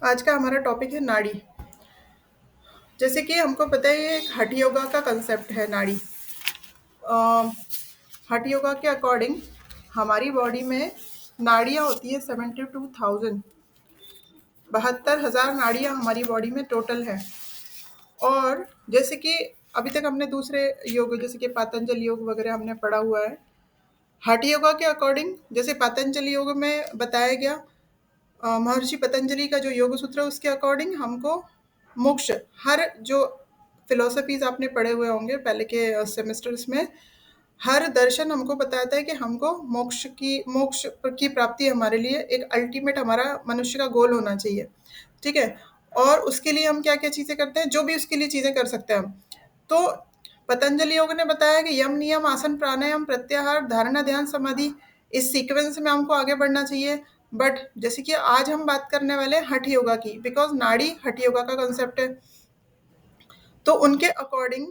आज का हमारा टॉपिक है नाड़ी। जैसे कि हमको पता है ये एक हठ योगा का कंसेप्ट है नाड़ी। अ, हठ योगा के अकॉर्डिंग हमारी बॉडी में नाड़ियाँ होती है 72,000। 72,000 नाड़ियाँ हमारी बॉडी में टोटल है। और जैसे कि अभी तक हमने दूसरे योग जैसे कि पातंजल योग वगैरह हमने पढ़ा हुआ है। हठ योगा के अकॉर्डिंग जैसे पातंजल योग में बताया गया, महर्षि पतंजलि का जो योग सूत्र है उसके अकॉर्डिंग हमको मोक्ष, हर जो फिलोसफीज आपने पढ़े हुए होंगे पहले के सेमेस्टर्स में, हर दर्शन हमको बताता है कि हमको मोक्ष की प्राप्ति हमारे लिए एक अल्टीमेट हमारा मनुष्य का गोल होना चाहिए। ठीक है। और उसके लिए हम क्या क्या चीज़ें करते हैं, जो भी उसके लिए चीज़ें कर सकते हैं हम। तो पतंजलि योग ने बताया कि यम नियम आसन प्राणायाम प्रत्याहार धारणा ध्यान समाधि, इस सीक्वेंस में हमको आगे बढ़ना चाहिए। बट जैसे कि आज हम बात करने वाले हैं हठ योगा की, बिकॉज नाड़ी हठ योगा का कंसेप्ट है। तो उनके अकॉर्डिंग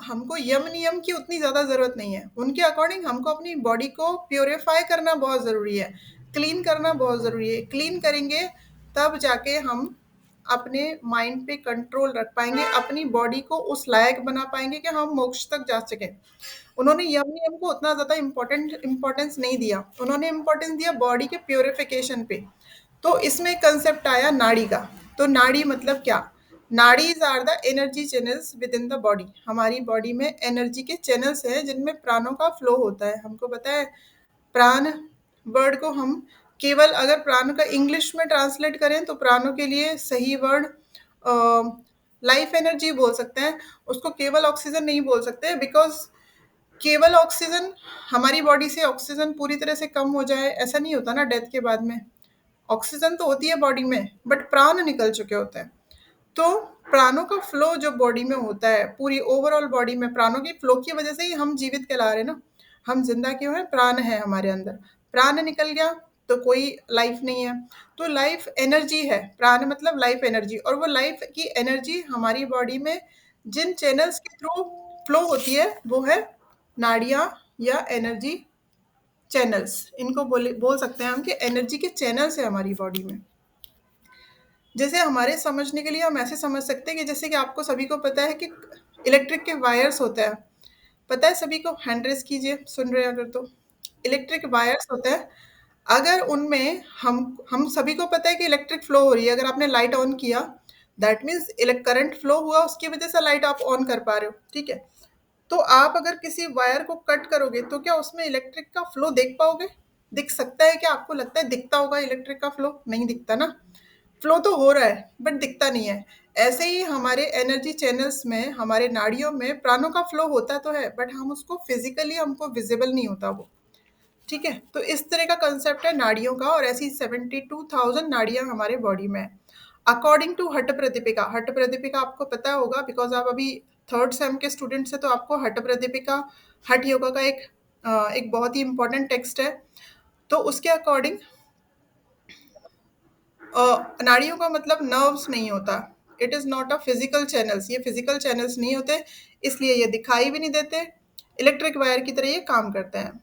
हमको यम नियम की उतनी ज़्यादा ज़रूरत नहीं है। उनके अकॉर्डिंग हमको अपनी बॉडी को प्योरीफाई करना बहुत ज़रूरी है, क्लीन करना बहुत ज़रूरी है। क्लीन करेंगे तब जाके हम अपने माइंड पे कंट्रोल रख पाएंगे, अपनी बॉडी को उस लायक बना पाएंगे कि हम मोक्ष तक जा सकें। उन्होंने यम नियम को उतना ज़्यादा इम्पोर्टेंस नहीं दिया, उन्होंने इम्पोर्टेंस दिया बॉडी के प्योरिफिकेशन पे। तो इसमें कंसेप्ट आया नाड़ी का। तो नाड़ी मतलब क्या? Nadis are the energy channels within the body. हमारी बॉडी में एनर्जी के चैनल्स हैं जिनमें प्राणों का फ्लो होता है। हमको पता है प्राण वर्ड को हम केवल अगर प्राण का इंग्लिश में ट्रांसलेट करें तो प्राणों के लिए सही वर्ड लाइफ एनर्जी बोल सकते हैं। उसको केवल ऑक्सीजन नहीं बोल सकते, बिकॉज केवल ऑक्सीजन, हमारी बॉडी से ऑक्सीजन पूरी तरह से कम हो जाए ऐसा नहीं होता ना डेथ के बाद में। ऑक्सीजन तो होती है बॉडी में, बट प्राण निकल चुके होते हैं। तो प्राणों का फ्लो जो बॉडी में होता है, पूरी ओवरऑल बॉडी में प्राणों की फ्लो की वजह से ही हम जीवित कहला रहे हैं ना। हम जिंदा क्यों हैं? प्राण है हमारे अंदर। प्राण निकल गया तो कोई लाइफ नहीं है। तो लाइफ एनर्जी है, प्राण मतलब लाइफ एनर्जी। और वो लाइफ की एनर्जी हमारी बॉडी में जिन चैनल्स के थ्रू फ्लो होती है वो है नाड़ियाँ या एनर्जी चैनल्स। इनको बोल सकते हैं हम कि एनर्जी के चैनल्स है हमारी बॉडी में। जैसे हमारे समझने के लिए हम ऐसे समझ सकते हैं कि जैसे कि आपको सभी को पता है कि इलेक्ट्रिक के वायर्स होते हैं। पता है सभी को? हैंड रेस कीजिए सुन रहे हैं अगर तो। इलेक्ट्रिक वायर्स होते हैं, अगर उनमें हम सभी को पता है कि इलेक्ट्रिक फ्लो हो रही है। अगर आपने लाइट ऑन किया, दैट मीन्स करंट फ्लो हुआ, उसकी वजह से लाइट आप ऑन कर पा रहे हो। ठीक है। तो आप अगर किसी वायर को कट करोगे तो क्या उसमें इलेक्ट्रिक का फ्लो देख पाओगे? दिख सकता है क्या? आपको लगता है दिखता होगा इलेक्ट्रिक का फ्लो? नहीं दिखता ना। फ्लो तो हो रहा है बट दिखता नहीं है। ऐसे ही हमारे एनर्जी चैनल्स में, हमारे नाड़ियों में प्राणों का फ्लो होता तो है, बट हम उसको फिजिकली हमको विजिबल नहीं होता वो। ठीक है। तो इस तरह का कंसेप्ट है नाड़ियों का। और ऐसी 72,000 नाड़ियां हमारे बॉडी में है अकॉर्डिंग टू हट प्रदीपिका। हट प्रदीपिका आपको पता होगा, बिकॉज आप अभी थर्ड सेम के स्टूडेंट्स है, तो आपको हट प्रदीपिका, हट योगा का एक बहुत ही इंपॉर्टेंट टेक्स्ट है। तो उसके अकॉर्डिंग नाड़ियों का मतलब नर्व्स नहीं होता। It is not a physical channels, ये फिजिकल चैनल्स नहीं होते, इसलिए ये दिखाई भी नहीं देते। इलेक्ट्रिक वायर की तरह ये काम करते हैं।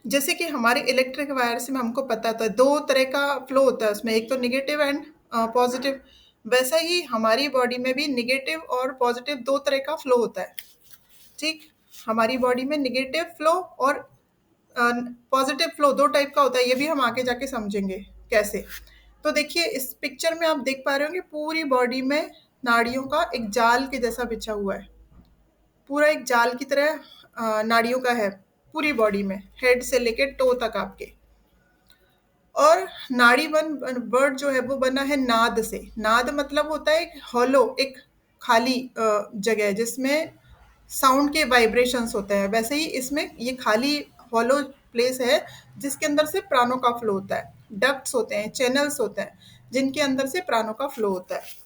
जैसे कि हमारे इलेक्ट्रिक वायर्स में हमको पता था दो तरह का फ्लो होता है उसमें, एक तो निगेटिव एंड पॉजिटिव। वैसा ही हमारी बॉडी में भी निगेटिव और पॉजिटिव दो तरह का फ्लो होता है। ठीक। हमारी बॉडी में निगेटिव फ्लो और पॉजिटिव फ्लो दो टाइप का होता है। ये भी हम आगे जाके समझेंगे कैसे। तो देखिए इस पिक्चर में आप देख पा रहे हो कि पूरी बॉडी में नाड़ियों का एक जाल के जैसा बिछा हुआ है। पूरा एक जाल की तरह नाड़ियों का है पूरी बॉडी में, हेड से लेके टो तक आपके। और नाड़ी वन वर्ड जो है वो बना है नाद से। नाद मतलब होता है एक हॉलो, एक खाली जगह जिसमें साउंड के वाइब्रेशंस होते हैं। वैसे ही इसमें ये खाली हॉलो प्लेस है जिसके अंदर से प्राणों का फ्लो होता है। डक्ट्स होते हैं, चैनल्स होते हैं जिनके अंदर से प्राणों का फ्लो होता है।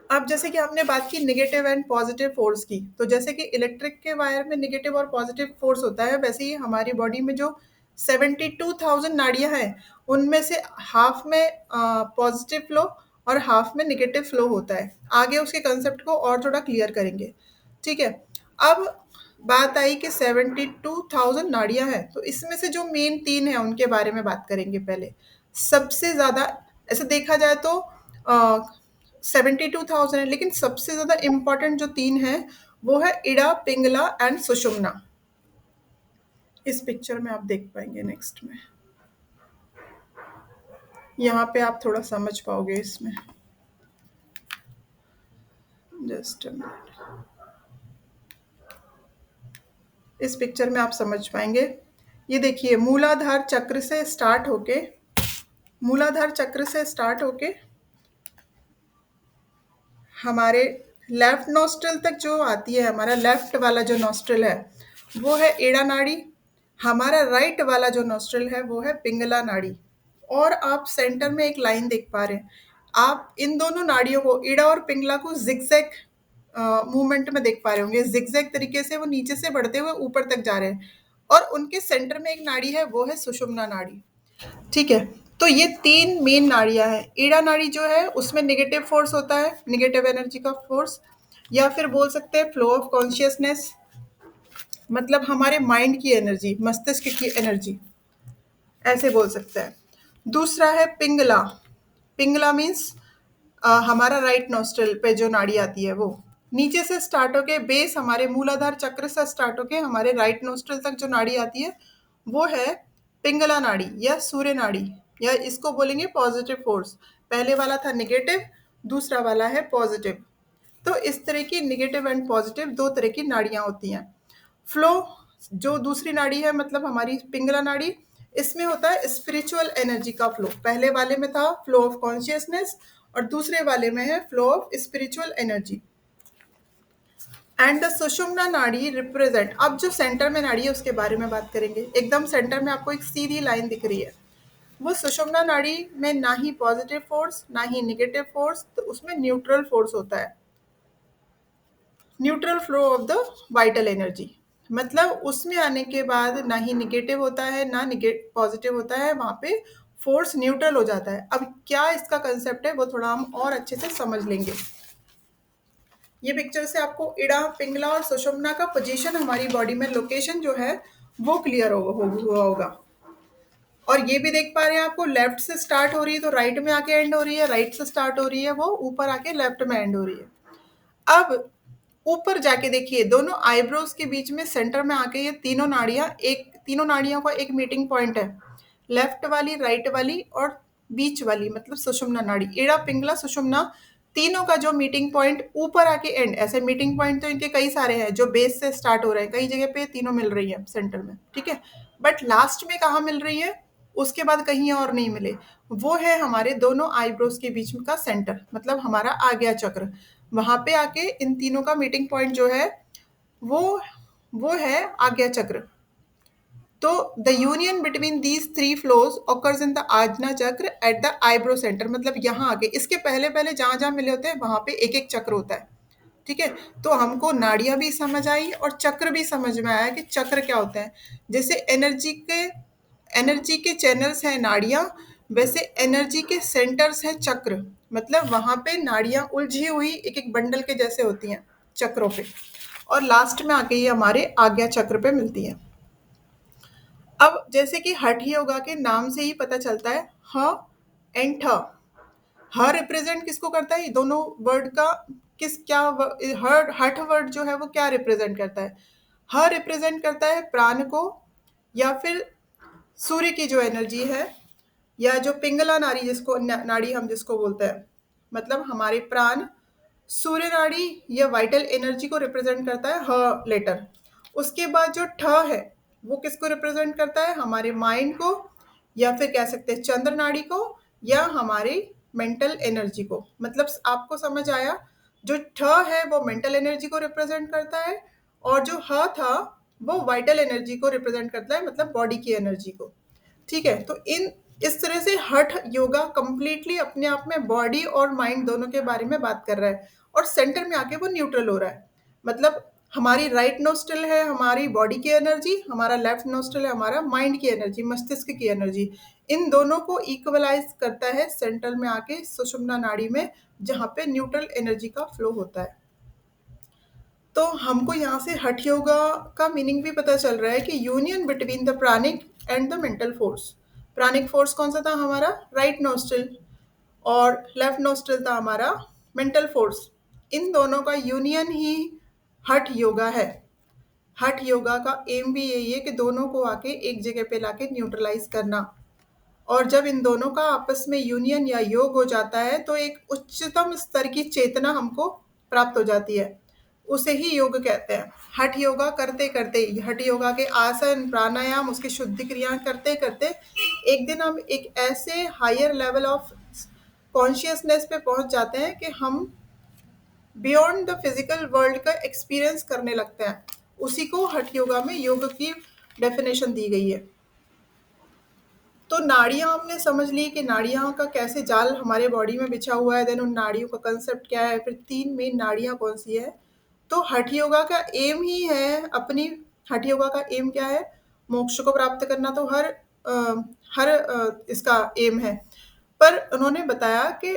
अब जैसे कि हमने बात की निगेटिव एंड पॉजिटिव फोर्स की, तो जैसे कि इलेक्ट्रिक के वायर में निगेटिव और पॉजिटिव फोर्स होता है, वैसे ही हमारी बॉडी में जो 72,000 नाड़ियां हैं उनमें से हाफ में पॉजिटिव फ्लो और हाफ में निगेटिव फ्लो होता है। आगे उसके कंसेप्ट को और थोड़ा क्लियर करेंगे। ठीक है। अब बात आई कि 72,000 नाड़ियां हैं, तो इसमें से जो मेन 3 हैं उनके बारे में बात करेंगे पहले। सबसे ज़्यादा ऐसे देखा जाए तो 72,000 है, लेकिन सबसे ज़्यादा इम्पोर्टेंट जो 3 हैं वो है इड़ा, पिंगला एंड सुषुम्ना। इस पिक्चर में आप देख पाएंगे नेक्स्ट में, यहाँ पे आप थोड़ा समझ पाओगे इसमें। जस्ट इस पिक्चर में आप समझ पाएंगे। ये देखिए, मूलाधार चक्र से स्टार्ट होके हमारे लेफ्ट नोस्ट्रल तक जो आती है, हमारा लेफ्ट वाला जो नोस्ट्रल है वो है एड़ा नाड़ी, हमारा राइट वाला जो नोस्ट्रल है वो है पिंगला नाड़ी। और आप सेंटर में एक लाइन देख पा रहे हैं, आप इन दोनों नाड़ियों को, ईड़ा और पिंगला को जिगजैग मूवमेंट में देख पा रहे होंगे। जिगजैग तरीके से वो नीचे से बढ़ते हुए ऊपर तक जा रहे हैं, और उनके सेंटर में एक नाड़ी है वो है सुषुम्ना नाड़ी। ठीक है, तो ये 3 मेन नाड़ियाँ हैं। ईड़ा नाड़ी जो है उसमें नेगेटिव फोर्स होता है, नेगेटिव एनर्जी का फोर्स, या फिर बोल सकते हैं फ्लो ऑफ कॉन्शियसनेस, मतलब हमारे माइंड की एनर्जी, मस्तिष्क की एनर्जी, ऐसे बोल सकते हैं। दूसरा है पिंगला। पिंगला मीन्स हमारा राइट नोस्ट्रल पे जो नाड़ी आती है वो नीचे से स्टार्ट होके, बेस हमारे मूलाधार चक्र से स्टार्ट होके हमारे राइट नोस्ट्रल तक जो नाड़ी आती है वो है पिंगला नाड़ी या सूर्य नाड़ी, या इसको बोलेंगे पॉजिटिव फोर्स। पहले वाला था नेगेटिव, दूसरा वाला है पॉजिटिव। तो इस तरह की नेगेटिव एंड पॉजिटिव 2 तरह की नाड़ियाँ होती हैं। फ्लो, जो दूसरी नाड़ी है मतलब हमारी पिंगला नाड़ी, इसमें होता है स्पिरिचुअल एनर्जी का फ्लो। पहले वाले में था फ्लो ऑफ कॉन्शियसनेस, और दूसरे वाले में है flow of spiritual energy. And the sushumna nadi represent, अब जो सेंटर में नाड़ी है उसके बारे में बात करेंगे। एकदम सेंटर में आपको एक सीधी लाइन दिख रही है, वो सुषुम्ना नाड़ी में ना ही पॉजिटिव फोर्स ना ही नेगेटिव फोर्स, तो उसमें न्यूट्रल फोर्स होता है, neutral flow of the vital energy. मतलब उसमें आने के बाद ना ही निगेटिव होता है ना पॉजिटिव होता है, वहाँ पे फोर्स न्यूट्रल हो जाता है। अब क्या इसका कंसेप्ट है वो थोड़ा हम और अच्छे से समझ लेंगे। ये पिक्चर से आपको इड़ा, पिंगला और सुषुम्ना का पोजीशन हमारी बॉडी में, लोकेशन जो है वो क्लियर हुआ होगा। और ये भी देख पा रहे हैं, आपको लेफ्ट से स्टार्ट हो रही है तो राइट में आके एंड हो रही है, राइट से स्टार्ट हो रही है वो ऊपर आके लेफ्ट में एंड हो रही है। अब ऊपर जाके देखिए, दोनों आईब्रोज के बीच में सेंटर में आके ये तीनों नाड़ियों का एक मीटिंग पॉइंट है, लेफ्ट वाली, राइट वाली और बीच वाली, मतलब सुषुम्ना नाड़ी। इड़ा, पिंगला, सुषुम्ना, तीनों का जो मीटिंग पॉइंट ऊपर आके एंड, ऐसे मीटिंग पॉइंट तो इनके कई सारे हैं जो बेस से स्टार्ट हो रहे हैं, कई जगह पे तीनों मिल रही है सेंटर में, ठीक है। बट लास्ट में कहाँ मिल रही है, उसके बाद कहीं और नहीं मिले, वो है हमारे दोनों आईब्रोज के बीच में का सेंटर, मतलब हमारा आज्ञा चक्र। वहां पे आके इन तीनों का मीटिंग पॉइंट जो है वो वो है आज्ञा चक्र। तो the union between these 3 flows occurs in the आज्ञा चक्र एट द आईब्रो सेंटर, मतलब यहाँ आके, इसके पहले पहले जहां जहां मिले होते हैं वहां पे एक एक चक्र होता है, ठीक है। तो हमको नाड़ियां भी समझ आई और चक्र भी समझ में आया कि चक्र क्या होता है। जैसे एनर्जी के चैनल्स हैं नाड़ियां, वैसे एनर्जी के सेंटर्स हैं चक्र, मतलब वहां पे नाड़ियां उलझी हुई एक एक बंडल के जैसे होती हैं चक्रों पे, और लास्ट में आके ये हमारे आज्ञा चक्र पे मिलती है। अब जैसे कि हठ योगा के नाम से ही पता चलता है, ह एंड ठ, ह रिप्रेजेंट किसको करता है, ये दोनों वर्ड का किस क्या हर हठ वर्ड जो है वो क्या रिप्रेजेंट करता है, ह रिप्रेजेंट करता है प्राण को, या फिर सूर्य की जो एनर्जी है, या जो पिंगला नाड़ी नाड़ी हम जिसको बोलते हैं, मतलब हमारे प्राण, सूर्य नाड़ी या वाइटल एनर्जी को रिप्रेजेंट करता है ह लेटर। उसके बाद जो ठ है वो किसको रिप्रेजेंट करता है, हमारे माइंड को, या फिर कह सकते हैं चंद्र नाड़ी को, या हमारी मेंटल एनर्जी को। मतलब आपको समझ आया, जो ठ है वो मेंटल एनर्जी को रिप्रेजेंट करता है, और जो ह था वो वाइटल एनर्जी को रिप्रेजेंट करता है, मतलब बॉडी की एनर्जी को, ठीक है। तो इस तरह से हठ योगा कंप्लीटली अपने आप में बॉडी और माइंड दोनों के बारे में बात कर रहा है, और सेंटर में आके वो न्यूट्रल हो रहा है। मतलब हमारी राइट नोस्ट्रल है हमारी बॉडी की एनर्जी, हमारा लेफ्ट नोस्ट्रल है हमारा माइंड की एनर्जी, मस्तिष्क की एनर्जी। इन दोनों को इक्वलाइज करता है सेंटर में आके, सुषुम्ना नाड़ी में, जहाँ पे न्यूट्रल एनर्जी का फ्लो होता है। तो हमको यहाँ से हठ योगा का मीनिंग भी पता चल रहा है कि union between the pranic and the mental force. Pranic force कौन सा था हमारा? राइट नोस्ट्रल, और लेफ्ट नोस्ट्रल था हमारा मेंटल फोर्स। इन दोनों का यूनियन ही हठ योगा है। हठ योगा का एम भी यही है कि दोनों को आके एक जगह पे लाके न्यूट्रलाइज करना। और जब इन दोनों का आपस में यूनियन या योग हो जाता है तो एक उच्चतम स्तर की चेतना हमको प्राप्त हो जाती है, उसे ही योग कहते हैं। हठ योगा करते करते, हठ योगा के आसन प्राणायाम उसकी शुद्धि क्रिया करते करते एक दिन हम एक ऐसे हायर लेवल ऑफ कॉन्शियसनेस पे पहुंच जाते हैं कि हम बियॉन्ड द फिजिकल वर्ल्ड का एक्सपीरियंस करने लगते हैं। उसी को हठ योगा में योग की डेफिनेशन दी गई है। तो नाड़ियाँ हमने समझ ली कि नाड़ियाँ का कैसे जाल हमारे बॉडी में बिछा हुआ है, देन उन नाड़ियों का कंसेप्ट क्या है, फिर 3 मेन नाड़ियाँ कौन सी है। तो हठ योगा का एम ही है अपनी, हठ योगा का एम क्या है? मोक्ष को प्राप्त करना तो हर इसका एम है। पर उन्होंने बताया कि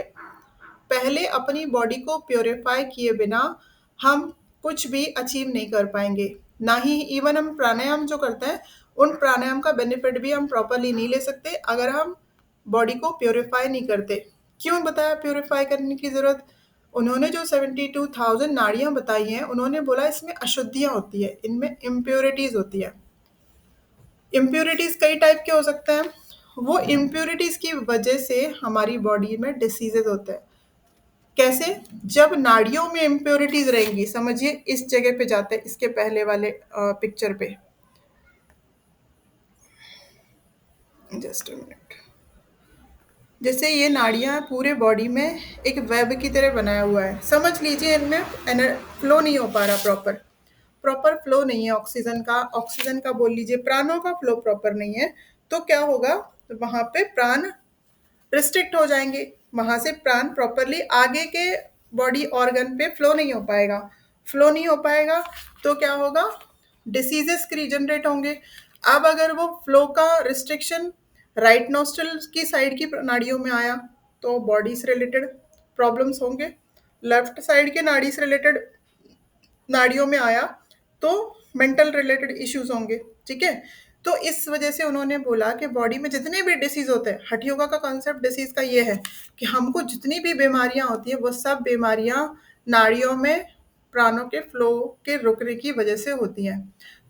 पहले अपनी बॉडी को प्योरीफाई किए बिना हम कुछ भी अचीव नहीं कर पाएंगे। ना ही इवन हम प्राणायाम जो करते हैं, उन प्राणायाम का बेनिफिट भी हम प्रॉपरली नहीं ले सकते अगर हम बॉडी को प्योरीफाई नहीं करते। क्यों बताया प्योरीफाई करने की ज़रूरत? उन्होंने जो 72,000 नाड़ियाँ बताई हैं, उन्होंने बोला इसमें अशुद्धियाँ होती है, इनमें इम्प्योरिटीज़ होती है। इम्प्योरिटीज़ कई टाइप के हो सकते हैं। वो इम्प्योरिटीज़ की वजह से हमारी बॉडी में डिसीजेज होते हैं। कैसे? जब नाड़ियों में इम्प्योरिटीज रहेंगी, समझिए इस जगह पे जाते हैं, इसके पहले वाले पिक्चर पे, जस्ट अ मिनट। जैसे ये नाड़ियाँ पूरे बॉडी में एक वेब की तरह बनाया हुआ है, समझ लीजिए इनमें फ्लो नहीं हो पा रहा, प्रॉपर प्रॉपर फ्लो नहीं है ऑक्सीजन का बोल लीजिए, प्राणों का फ्लो प्रॉपर नहीं है। तो क्या होगा? तो वहां पे प्राण रिस्ट्रिक्ट हो जाएंगे, वहां से प्राण प्रॉपरली आगे के बॉडी ऑर्गन पे फ्लो नहीं हो पाएगा। फ्लो नहीं हो पाएगा तो क्या होगा? डिसीजेस जनरेट होंगे। अब अगर वो फ्लो का रिस्ट्रिक्शन राइट नोस्ट्रल की साइड की नाड़ियों में आया तो बॉडी से रिलेटेड प्रॉब्लम्स होंगे। लेफ्ट साइड के नाड़ी से रिलेटेड नाड़ियों में आया तो मेंटल रिलेटेड इश्यूज होंगे। ठीक है, तो इस वजह से उन्होंने बोला कि बॉडी में जितने भी डिसीज होते हैं, हठ योगा का कॉन्सेप्ट डिसीज का ये है कि हमको जितनी भी बीमारियां होती है वो सब बीमारियां नाड़ियों में प्राणों के फ्लो के रुकने की वजह से होती हैं।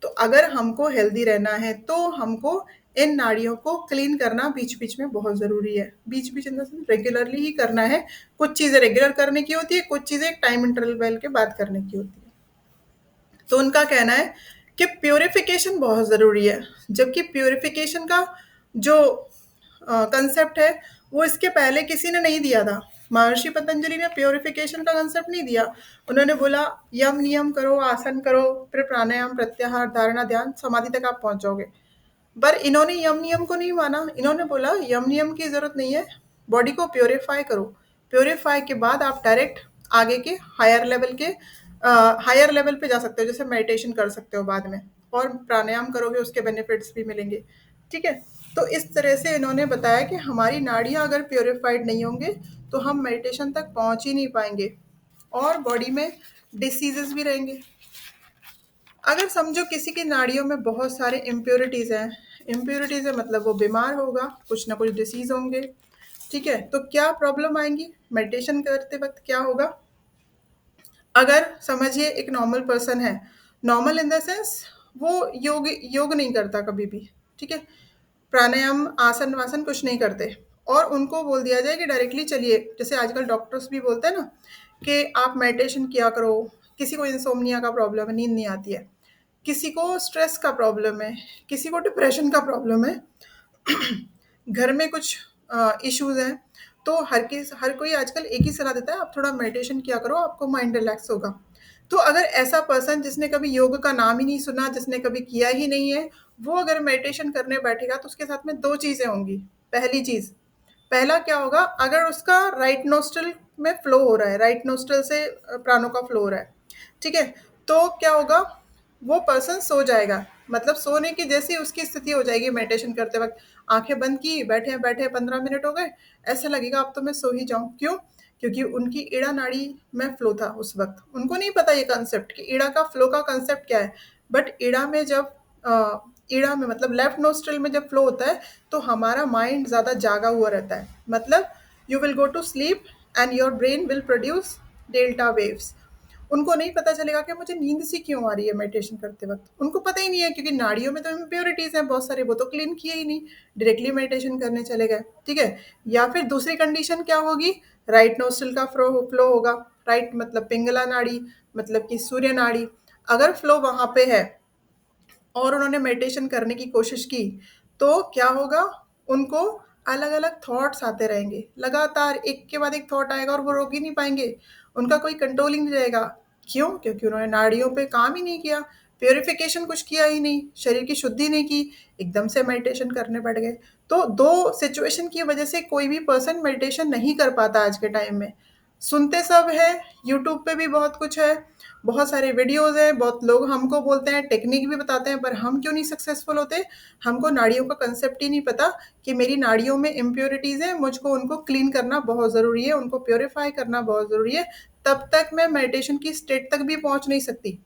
तो अगर हमको हेल्दी रहना है तो हमको इन नाड़ियों को क्लीन करना बीच बीच में बहुत ज़रूरी है। बीच बीच इन रेगुलरली ही करना है। कुछ चीज़ें रेगुलर करने की होती है, कुछ चीज़ें एक टाइम इंटरवल के बाद करने की होती है। तो उनका कहना है कि प्योरिफिकेशन बहुत ज़रूरी है, जबकि प्योरिफिकेशन का जो कंसेप्ट है वो इसके पहले किसी ने नहीं दिया था। महर्षि पतंजलि ने प्योरिफिकेशन का कंसेप्ट नहीं दिया। उन्होंने बोला यम नियम करो, आसन करो, फिर प्राणायाम प्रत्याहार धारणा ध्यान समाधि तक आप पहुंच जाओगे। पर इन्होंने यम नियम को नहीं माना। इन्होंने बोला यम नियम की ज़रूरत नहीं है, बॉडी को प्योरीफाई करो। प्योरीफाई के बाद आप डायरेक्ट आगे के हायर लेवल पे जा सकते हो, जैसे मेडिटेशन कर सकते हो बाद में, और प्राणायाम करोगे उसके बेनिफिट्स भी मिलेंगे। ठीक है, तो इस तरह से इन्होंने बताया कि हमारी नाड़ियाँ अगर प्योरीफाइड नहीं होंगे तो हम मेडिटेशन तक पहुँच ही नहीं पाएंगे और बॉडी में डिसीजेस भी रहेंगे। अगर समझो किसी की नाड़ियों में बहुत सारे इम्प्योरिटीज़ हैं, इम्प्योरिटीज़ है मतलब वो बीमार होगा, कुछ ना कुछ डिसीज़ होंगे। ठीक है, तो क्या प्रॉब्लम आएंगी मेडिटेशन करते वक्त? क्या होगा? अगर समझिए एक नॉर्मल पर्सन है, नॉर्मल इन द सेंस वो योग योग नहीं करता कभी भी। ठीक है, प्राणायाम आसन वासन कुछ नहीं करते, और उनको बोल दिया जाए कि डायरेक्टली चलिए, जैसे आजकल डॉक्टर्स भी बोलते हैं ना कि आप मेडिटेशन किया करो। किसी को इंसोम्निया का प्रॉब्लम है, नींद नहीं आती है, किसी को स्ट्रेस का प्रॉब्लम है, किसी को डिप्रेशन का प्रॉब्लम है, घर में कुछ इश्यूज हैं, तो हर कोई आजकल एक ही सलाह देता है, आप थोड़ा मेडिटेशन किया करो, आपको माइंड रिलैक्स होगा। तो अगर ऐसा पर्सन जिसने कभी योग का नाम ही नहीं सुना, जिसने कभी किया ही नहीं है, वो अगर मेडिटेशन करने बैठेगा तो उसके साथ में दो चीज़ें होंगी। पहली चीज़, पहला क्या होगा? अगर उसका राइट नोस्ट्रल में फ्लो हो रहा है, राइट नोस्ट्रल से प्राणों का फ्लो हो रहा है, ठीक है, तो क्या होगा? वो पर्सन सो जाएगा, मतलब सोने की जैसी उसकी स्थिति हो जाएगी मेडिटेशन करते वक्त। आंखें बंद की, बैठे बैठे 15 मिनट हो गए, ऐसा लगेगा अब तो मैं सो ही जाऊं। क्यों? क्योंकि उनकी ईड़ा नाड़ी में फ्लो था उस वक्त, उनको नहीं पता ये कंसेप्ट कि ईड़ा का फ्लो का कंसेप्ट क्या है। बट ईड़ा में जब ईड़ा में मतलब लेफ्ट नोस्ट्रल में जब फ्लो होता है तो हमारा माइंड ज़्यादा जागा हुआ रहता है, मतलब you will go to sleep and your brain will produce delta waves. उनको नहीं पता चलेगा कि मुझे नींद सी क्यों आ रही है मेडिटेशन करते वक्त, उनको पता ही नहीं है क्योंकि नाड़ियों में तो इम्प्योरिटीज हैं बहुत सारे, वो तो क्लीन किए ही नहीं, डायरेक्टली मेडिटेशन करने चले गए। ठीक है। या फिर दूसरी कंडीशन क्या होगी, राइट नोस्ट्रल का फ्लो होगा, राइट मतलब पिंगला नाड़ी, मतलब कि सूर्य नाड़ी, अगर फ्लो वहां पे है और उन्होंने मेडिटेशन करने की कोशिश की तो क्या होगा, उनको अलग अलग थॉट्स आते रहेंगे, लगातार एक के बाद एक थॉट आएगा और वो रोक ही नहीं पाएंगे, उनका कोई कंट्रोल ही नहीं रहेगा। क्यों? क्योंकि उन्होंने नाड़ियों पे काम ही नहीं किया, प्योरिफिकेशन कुछ किया ही नहीं, शरीर की शुद्धि नहीं की, एकदम से मेडिटेशन करने बैठ गए। तो दो सिचुएशन की वजह से कोई भी पर्सन मेडिटेशन नहीं कर पाता आज के टाइम में। सुनते सब है, यूट्यूब पे भी बहुत कुछ है, बहुत सारे वीडियोज़ हैं, बहुत लोग हमको बोलते हैं, टेक्निक भी बताते हैं, पर हम क्यों नहीं सक्सेसफुल होते? हमको नाड़ियों का कंसेप्ट ही नहीं पता कि मेरी नाड़ियों में इम्प्योरिटीज़ हैं, मुझको उनको क्लीन करना बहुत ज़रूरी है, उनको प्योरीफाई करना बहुत ज़रूरी है, तब तक मैं मेडिटेशन की स्टेट तक भी पहुँच नहीं सकती।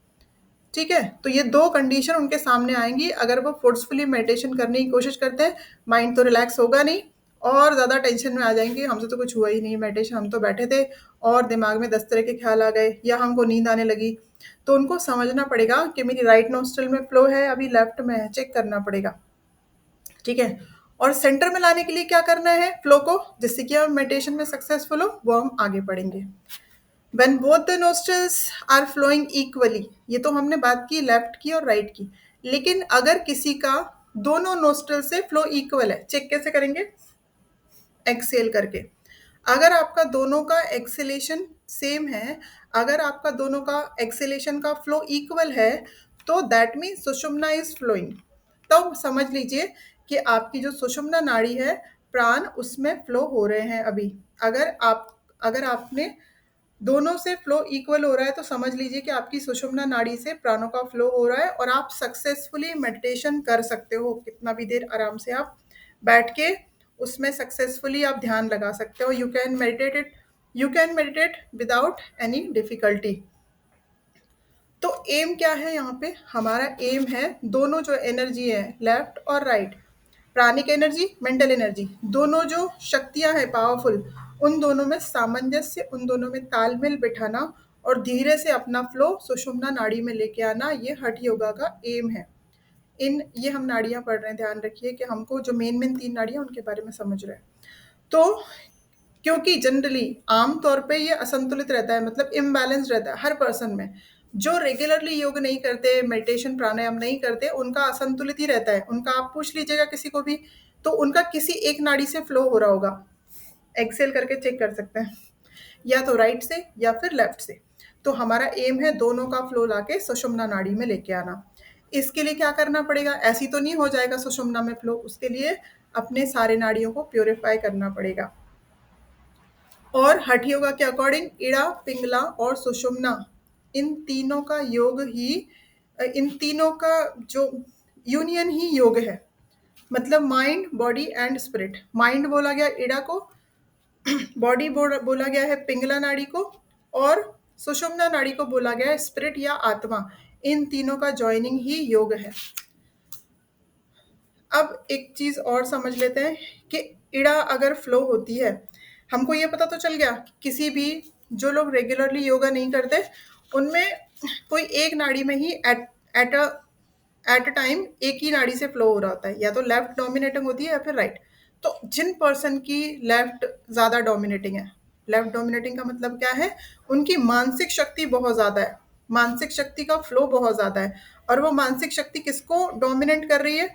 ठीक है। तो ये दो कंडीशन उनके सामने आएंगी अगर वो फोर्सफुली मेडिटेशन करने की कोशिश करते हैं, माइंड तो रिलैक्स होगा नहीं और ज़्यादा टेंशन में आ जाएंगे, हमसे तो कुछ हुआ ही नहीं मेडिटेशन, हम तो बैठे थे और दिमाग में 10 तरह के ख्याल आ गए या हमको नींद आने लगी। तो उनको समझना पड़ेगा कि मेरी राइट नोस्ट्रल में फ्लो है, अभी लेफ्ट में है, चेक करना पड़ेगा। ठीक है। और सेंटर में लाने के लिए क्या करना है फ्लो को, जिससे कि हम मेडिटेशन में सक्सेसफुल हो, वो हम आगे पढ़ेंगे। When both the nostrils are flowing equally, ये तो हमने बात की लेफ्ट की और राइट की, लेकिन अगर किसी का दोनों नोस्ट्रल से फ्लो इक्वल है, चेक कैसे करेंगे, एक्सेल करके। अगर आपका दोनों का एक्सेलेशन सेम है, अगर आपका दोनों का एक्सेलेशन का फ्लो इक्वल है, तो that mean Sushumna is flowing. तो समझ लीजिए कि आपकी जो सुषुम्ना नाड़ी है, प्राण उसमें फ्लो हो रहे हैं अभी। अगर आपने दोनों से फ्लो इक्वल हो रहा है तो समझ लीजिए कि आपकी सुषुम्ना नाड़ी से प्राणों का फ्लो हो रहा है और आप सक्सेसफुली मेडिटेशन कर सकते हो, कितना भी देर आराम से आप बैठ के उसमें सक्सेसफुली आप ध्यान लगा सकते हो। You can meditate without any difficulty. तो एम क्या है यहाँ पे, हमारा एम है दोनों जो एनर्जी है लेफ्ट और राइट, प्राणिक एनर्जी, मेंटल एनर्जी, दोनों जो शक्तियां हैं पावरफुल, उन दोनों में सामंजस्य, उन दोनों में तालमेल बिठाना और धीरे से अपना फ्लो सुषुम्ना नाड़ी में लेके आना, ये हठ योगा का एम है। इन ये हम नाड़ियां पढ़ रहे हैं, ध्यान रखिए कि हमको जो मेन मेन 3 नाड़ियां उनके बारे में समझ रहे हैं। तो क्योंकि जनरली आम तौर पे ये असंतुलित रहता है, मतलब इम्बैलेंस रहता है हर पर्सन में। जो रेगुलरली योग नहीं करते, मेडिटेशन प्राणायाम नहीं करते, उनका असंतुलित ही रहता है। उनका आप पूछ लीजिएगा किसी को भी, तो उनका किसी एक नाड़ी से फ्लो हो रहा होगा, एक्सेल करके चेक कर सकते हैं, या तो राइट से या फिर लेफ्ट से। तो हमारा एम है दोनों का फ्लो लाके सुषुम्ना नाड़ी में लेके आना। इसके लिए क्या करना पड़ेगा, ऐसी तो नहीं हो जाएगा सुषुम्ना में फ्लो, उसके लिए अपने सारे नाड़ियों को प्योरीफाई करना पड़ेगा। और हठ योगा के अकॉर्डिंग इड़ा, पिंगला और सुषुम्ना, इन तीनों का योग ही, इन तीनों का जो यूनियन ही योग है। मतलब mind, body and spirit. Mind बोला गया इड़ा को, बॉडी बोला गया है पिंगला नाड़ी को, और सुषुम्ना नाड़ी को बोला गया है स्पिरिट या आत्मा। इन तीनों का जॉइनिंग ही योग है। अब एक चीज और समझ लेते हैं कि इड़ा अगर फ्लो होती है, हमको ये पता तो चल गया कि किसी भी, जो लोग रेगुलरली योगा नहीं करते उनमें कोई एक नाड़ी में ही एट अ टाइम एक ही नाड़ी से फ्लो हो रहा होता है, या तो लेफ्ट डोमिनेटिंग होती है या फिर राइट। तो जिन पर्सन की लेफ्ट ज्यादा डोमिनेटिंग है, लेफ्ट डोमिनेटिंग का मतलब क्या है, उनकी मानसिक शक्ति बहुत ज्यादा है, मानसिक शक्ति का फ्लो बहुत ज्यादा है। और वो मानसिक शक्ति किसको डोमिनेट कर रही है,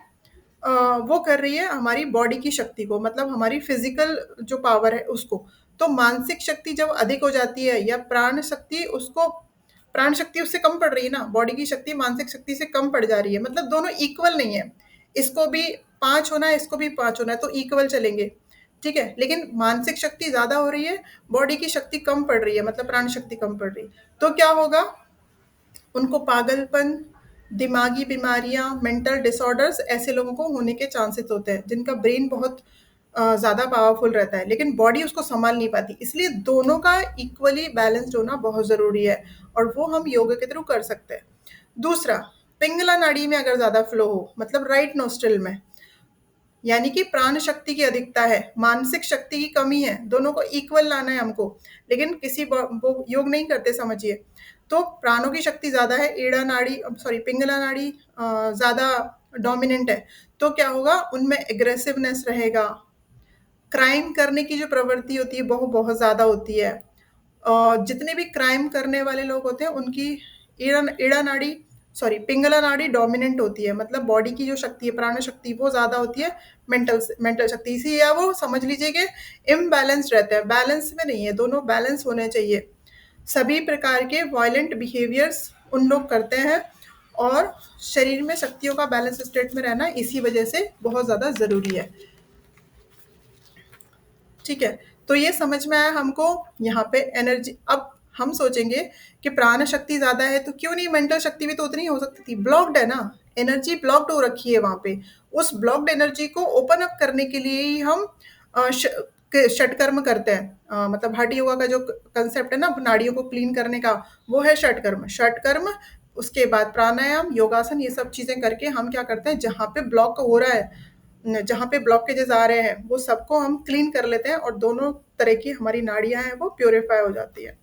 वो कर रही है हमारी बॉडी की शक्ति को, मतलब हमारी फिजिकल जो पावर है उसको। तो मानसिक शक्ति जब अधिक हो जाती है या प्राण शक्ति उसको, प्राण शक्ति उससे कम पड़ रही है ना, बॉडी की शक्ति मानसिक शक्ति से कम पड़ जा रही है, मतलब दोनों इक्वल नहीं है। इसको भी 5 होना है, इसको भी 5 होना है, तो इक्वल चलेंगे। ठीक है। लेकिन मानसिक शक्ति ज्यादा हो रही है, बॉडी की शक्ति कम पड़ रही है, मतलब प्राण शक्ति कम पड़ रही है, तो क्या होगा, उनको पागलपन, दिमागी बीमारियां, मेंटल डिसऑर्डर्स ऐसे लोगों को होने के चांसेस होते हैं जिनका ब्रेन बहुत ज़्यादा पावरफुल रहता है, लेकिन बॉडी उसको सँभाल नहीं पाती। इसलिए दोनों का इक्वली बैलेंस्ड होना बहुत ज़रूरी है और वो हम योगा के थ्रू कर सकते हैं। दूसरा, पिंगला नाड़ी में अगर ज़्यादा फ्लो हो, मतलब राइट नोस्ट्रिल में, यानी कि प्राण शक्ति की अधिकता है, मानसिक शक्ति की कमी है, दोनों को इक्वल लाना है हमको, लेकिन किसी वो योग नहीं करते समझिए। तो प्राणों की शक्ति ज़्यादा है, ईड़ा नाड़ी सॉरी पिंगला नाड़ी ज़्यादा डोमिनेंट है, तो क्या होगा उनमें एग्रेसिवनेस रहेगा, क्राइम करने की जो प्रवृत्ति होती है वो बहुत ज़्यादा होती है। जितने भी क्राइम करने वाले लोग होते हैं उनकी ईड़ा ईड़ा नाड़ी सॉरी पिंगला नाड़ी डोमिनेंट होती है, मतलब बॉडी की जो शक्ति है प्राण शक्ति वो ज़्यादा होती है मेंटल शक्ति, इसी या वो समझ लीजिए कि इम्बैलेंस्ड रहता है, बैलेंस में नहीं है, दोनों बैलेंस होने चाहिए। सभी प्रकार के वायलेंट बिहेवियर्स उन लोग करते हैं और शरीर में शक्तियों का बैलेंस स्टेट में रहना इसी वजह से बहुत ज़्यादा ज़रूरी है। ठीक है, तो ये समझ में आया हमको। यहाँ पे एनर्जी, अब हम सोचेंगे कि प्राण शक्ति ज़्यादा है तो क्यों नहीं मेंटल शक्ति भी तो उतनी हो सकती थी, ब्लॉक्ड है ना, एनर्जी ब्लॉक्ड हो रखी है वहाँ पे। उस ब्लॉक्ड एनर्जी को ओपन अप करने के लिए ही हम षटकर्म करते हैं, मतलब हठ योगा का जो कंसेप्ट है ना नाड़ियों को क्लीन करने का, वो है षटकर्म। षटकर्म उसके बाद प्राणायाम योगासन ये सब चीज़ें करके हम क्या करते हैं, जहाँ पे ब्लॉक हो रहा है, जहाँ पे ब्लॉकेजेस आ रहे हैं वो सबको हम क्लीन कर लेते हैं और दोनों तरह की हमारी नाड़ियाँ हैं वो प्योरीफाई हो जाती है।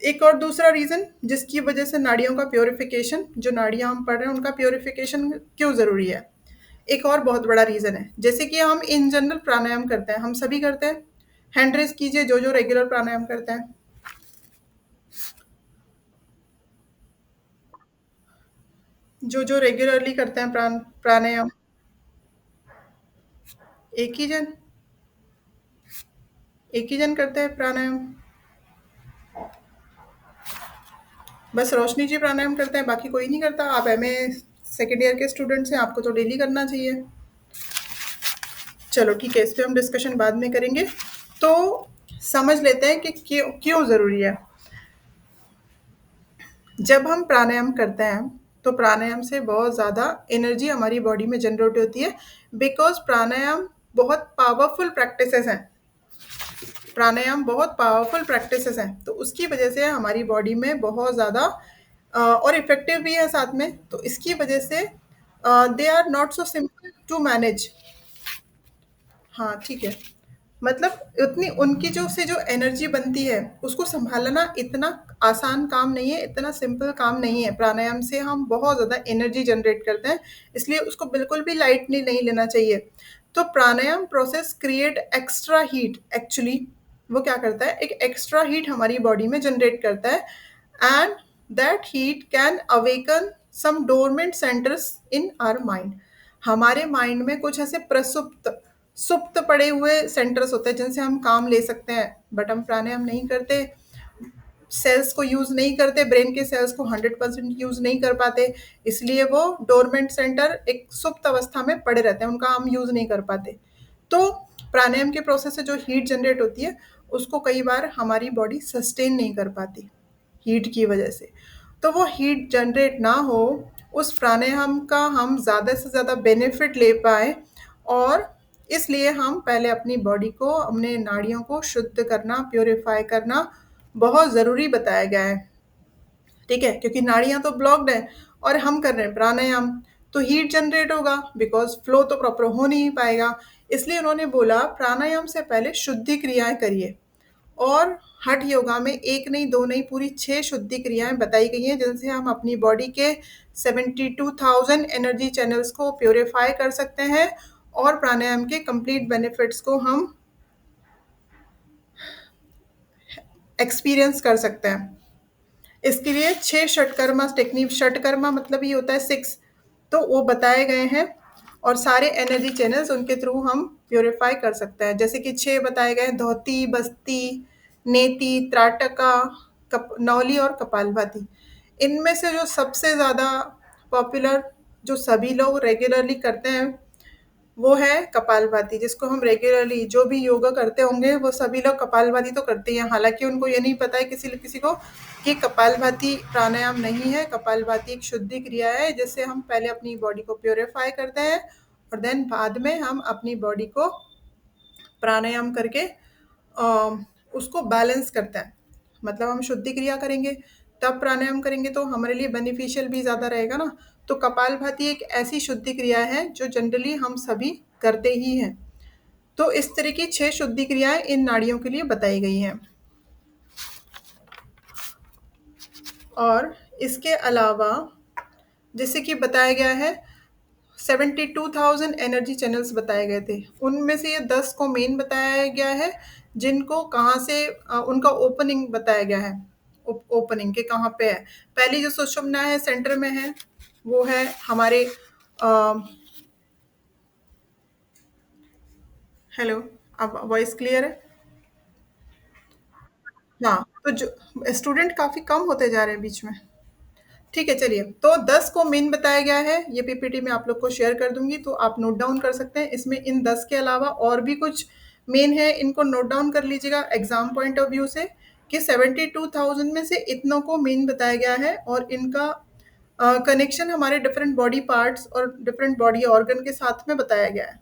एक और दूसरा रीज़न जिसकी वजह से नाड़ियों का प्योरिफिकेशन, जो नाड़ियाँ हम पढ़ रहे हैं उनका प्योरिफिकेशन क्यों ज़रूरी है, एक और बहुत बड़ा रीज़न है। जैसे कि हम इन जनरल प्राणायाम करते हैं, हम सभी करते हैं, हैंड रेस कीजिए जो जो रेगुलर प्राणायाम करते हैं, जो जो रेगुलरली करते हैं प्राणायाम। एक ही जन, एक ही जन करते हैं प्राणायाम, बस रोशनी जी प्राणायाम करते हैं, बाकी कोई नहीं करता। आप एमए सेकेंड ईयर के स्टूडेंट्स हैं, आपको तो डेली करना चाहिए। चलो ठीक है, इस पे हम डिस्कशन बाद में करेंगे। तो समझ लेते हैं कि क्यों क्यों ज़रूरी है। जब हम प्राणायाम करते हैं तो प्राणायाम से बहुत ज़्यादा एनर्जी हमारी बॉडी में जनरेट होती है, बिकॉज प्राणायाम बहुत पावरफुल प्रैक्टिसेस हैं, प्राणायाम बहुत पावरफुल प्रैक्टिसेस हैं, तो उसकी वजह से हमारी बॉडी में बहुत ज़्यादा और इफ़ेक्टिव भी है साथ में, तो इसकी वजह से they are not so simple to manage. हाँ, ठीक है। मतलब उतनी उनकी जो से जो एनर्जी बनती है, उसको सँभालना इतना आसान काम नहीं है, इतना सिंपल काम नहीं है। प्राणायाम से हम बहुत ज़्यादा एनर्जी जनरेट करते हैं, इसलिए उसको बिल्कुल भी लाइटली नहीं लेना चाहिए। तो pranayama process create extra heat, actually वो क्या करता है, एक एक्स्ट्रा हीट हमारी बॉडी में जनरेट करता है and that heat can awaken some dormant centres in our mind. हमारे माइंड में कुछ ऐसे प्रसुप्त सुप्त पड़े हुए सेंटर्स होते हैं जिनसे हम काम ले सकते हैं, बट हम प्राणायाम नहीं करते, सेल्स को यूज़ नहीं करते, ब्रेन के सेल्स को 100% यूज़ नहीं कर पाते, इसलिए वो डोरमेंट सेंटर एक सुप्त अवस्था में पड़े रहते हैं, उनका हम यूज़ नहीं कर पाते। तो प्राणायाम के प्रोसेस से जो हीट जनरेट होती है उसको कई बार हमारी बॉडी सस्टेन नहीं कर पाती हीट की वजह से। तो वो हीट जनरेट ना हो, उस प्राणायाम का हम ज़्यादा से ज़्यादा बेनिफिट ले पाएँ, और इसलिए हम पहले अपनी बॉडी को, अपने नाड़ियों को शुद्ध करना, प्यूरिफ़ाई करना बहुत ज़रूरी बताया गया है। ठीक है? क्योंकि नाड़ियाँ तो ब्लॉक्ड हैं और हम कर रहे हैं प्राणायाम, तो हीट जनरेट होगा, बिकॉज़ फ्लो तो प्रॉपर हो नहीं पाएगा। इसलिए उन्होंने बोला प्राणायाम से पहले शुद्धि क्रियाएँ करिए, और हठ योगा में 1 नहीं, 2 नहीं, पूरी 6 शुद्धि क्रियाएँ बताई गई हैं, जिनसे हम अपनी बॉडी के 72,000 एनर्जी चैनल्स को प्यूरिफ़ाई कर सकते हैं और प्राणायाम के कंप्लीट बेनिफिट्स को हम एक्सपीरियंस कर सकते हैं। इसके लिए 6 षटकर्मा टेक्निक, षटकर्मा मतलब ये होता है 6, तो वो बताए गए हैं और सारे एनर्जी चैनल्स उनके थ्रू हम प्यूरिफाई कर सकते हैं। जैसे कि 6 बताए गए हैं, धोती, बस्ती, नेति, त्राटका, नौली और कपालभाति। इनमें से जो सबसे ज़्यादा पॉपुलर, जो सभी लोग रेगुलरली करते हैं, वो है कपालभाति, जिसको हम रेगुलरली, जो भी योगा करते होंगे वो सभी लोग कपालभाति तो करते हैं, हालांकि उनको ये नहीं पता है किसी किसी को कि कपालभाति प्राणायाम नहीं है, कपालभाति एक शुद्धि क्रिया है जिससे हम पहले अपनी बॉडी को प्योरीफाई करते हैं और देन बाद में हम अपनी बॉडी को प्राणायाम करके उसको बैलेंस करता है। मतलब हम शुद्धि क्रिया करेंगे, तब प्राणायाम करेंगे तो हमारे लिए बेनिफिशियल भी ज़्यादा रहेगा ना। तो कपालभाति एक ऐसी शुद्धि क्रिया है जो जनरली हम सभी करते ही हैं। तो इस तरह की 6 शुद्धि क्रियाएँ इन नाड़ियों के लिए बताई गई हैं। और इसके अलावा जैसे कि बताया गया है 72,000 एनर्जी चैनल्स बताए गए थे। उनमें से ये 10 को मेन बताया गया है, जिनको कहाँ से उनका ओपनिंग बताया गया है। ओपनिंग के कहाँ पे है। पहली जो सुषुम्ना है सेंटर में है, वो है हमारे हेलो, अब वॉइस क्लियर है? हाँ, तो जो स्टूडेंट काफ़ी कम होते जा रहे हैं बीच में। ठीक है, चलिए। तो 10 को मेन बताया गया है, ये पीपीटी में आप लोग को शेयर कर दूँगी, तो आप नोट डाउन कर सकते हैं। इसमें इन 10 के अलावा और भी कुछ मेन है, इनको नोट डाउन कर लीजिएगा एग्ज़ाम पॉइंट ऑफ व्यू से कि 72,000 में से इतनों को मेन बताया गया है और इनका कनेक्शन हमारे डिफरेंट बॉडी पार्ट्स और डिफरेंट बॉडी ऑर्गन के साथ में बताया गया है।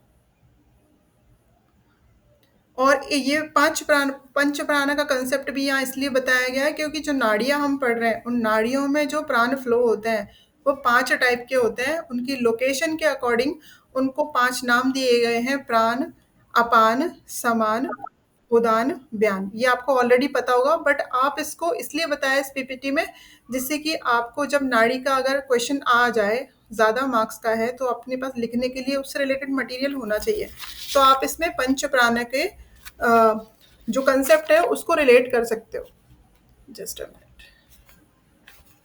और ये पंच प्राण का कंसेप्ट भी यहाँ इसलिए बताया गया है क्योंकि जो नाड़ियाँ हम पढ़ रहे हैं उन नाड़ियों में जो प्राण फ्लो होते हैं वो 5 टाइप के होते हैं। उनकी लोकेशन के अकॉर्डिंग उनको 5 नाम दिए गए हैं: प्राण, अपान, समान, उदान, व्यान। ये आपको ऑलरेडी पता होगा, बट आप इसको इसलिए बताया इस पीपीटी में जिससे कि आपको जब नाड़ी का अगर क्वेश्चन आ जाए, ज़्यादा मार्क्स का है, तो अपने पास लिखने के लिए उससे रिलेटेड मटेरियल होना चाहिए। तो आप इसमें पंच प्राण के जो कंसेप्ट है उसको रिलेट कर सकते हो। Just a minute.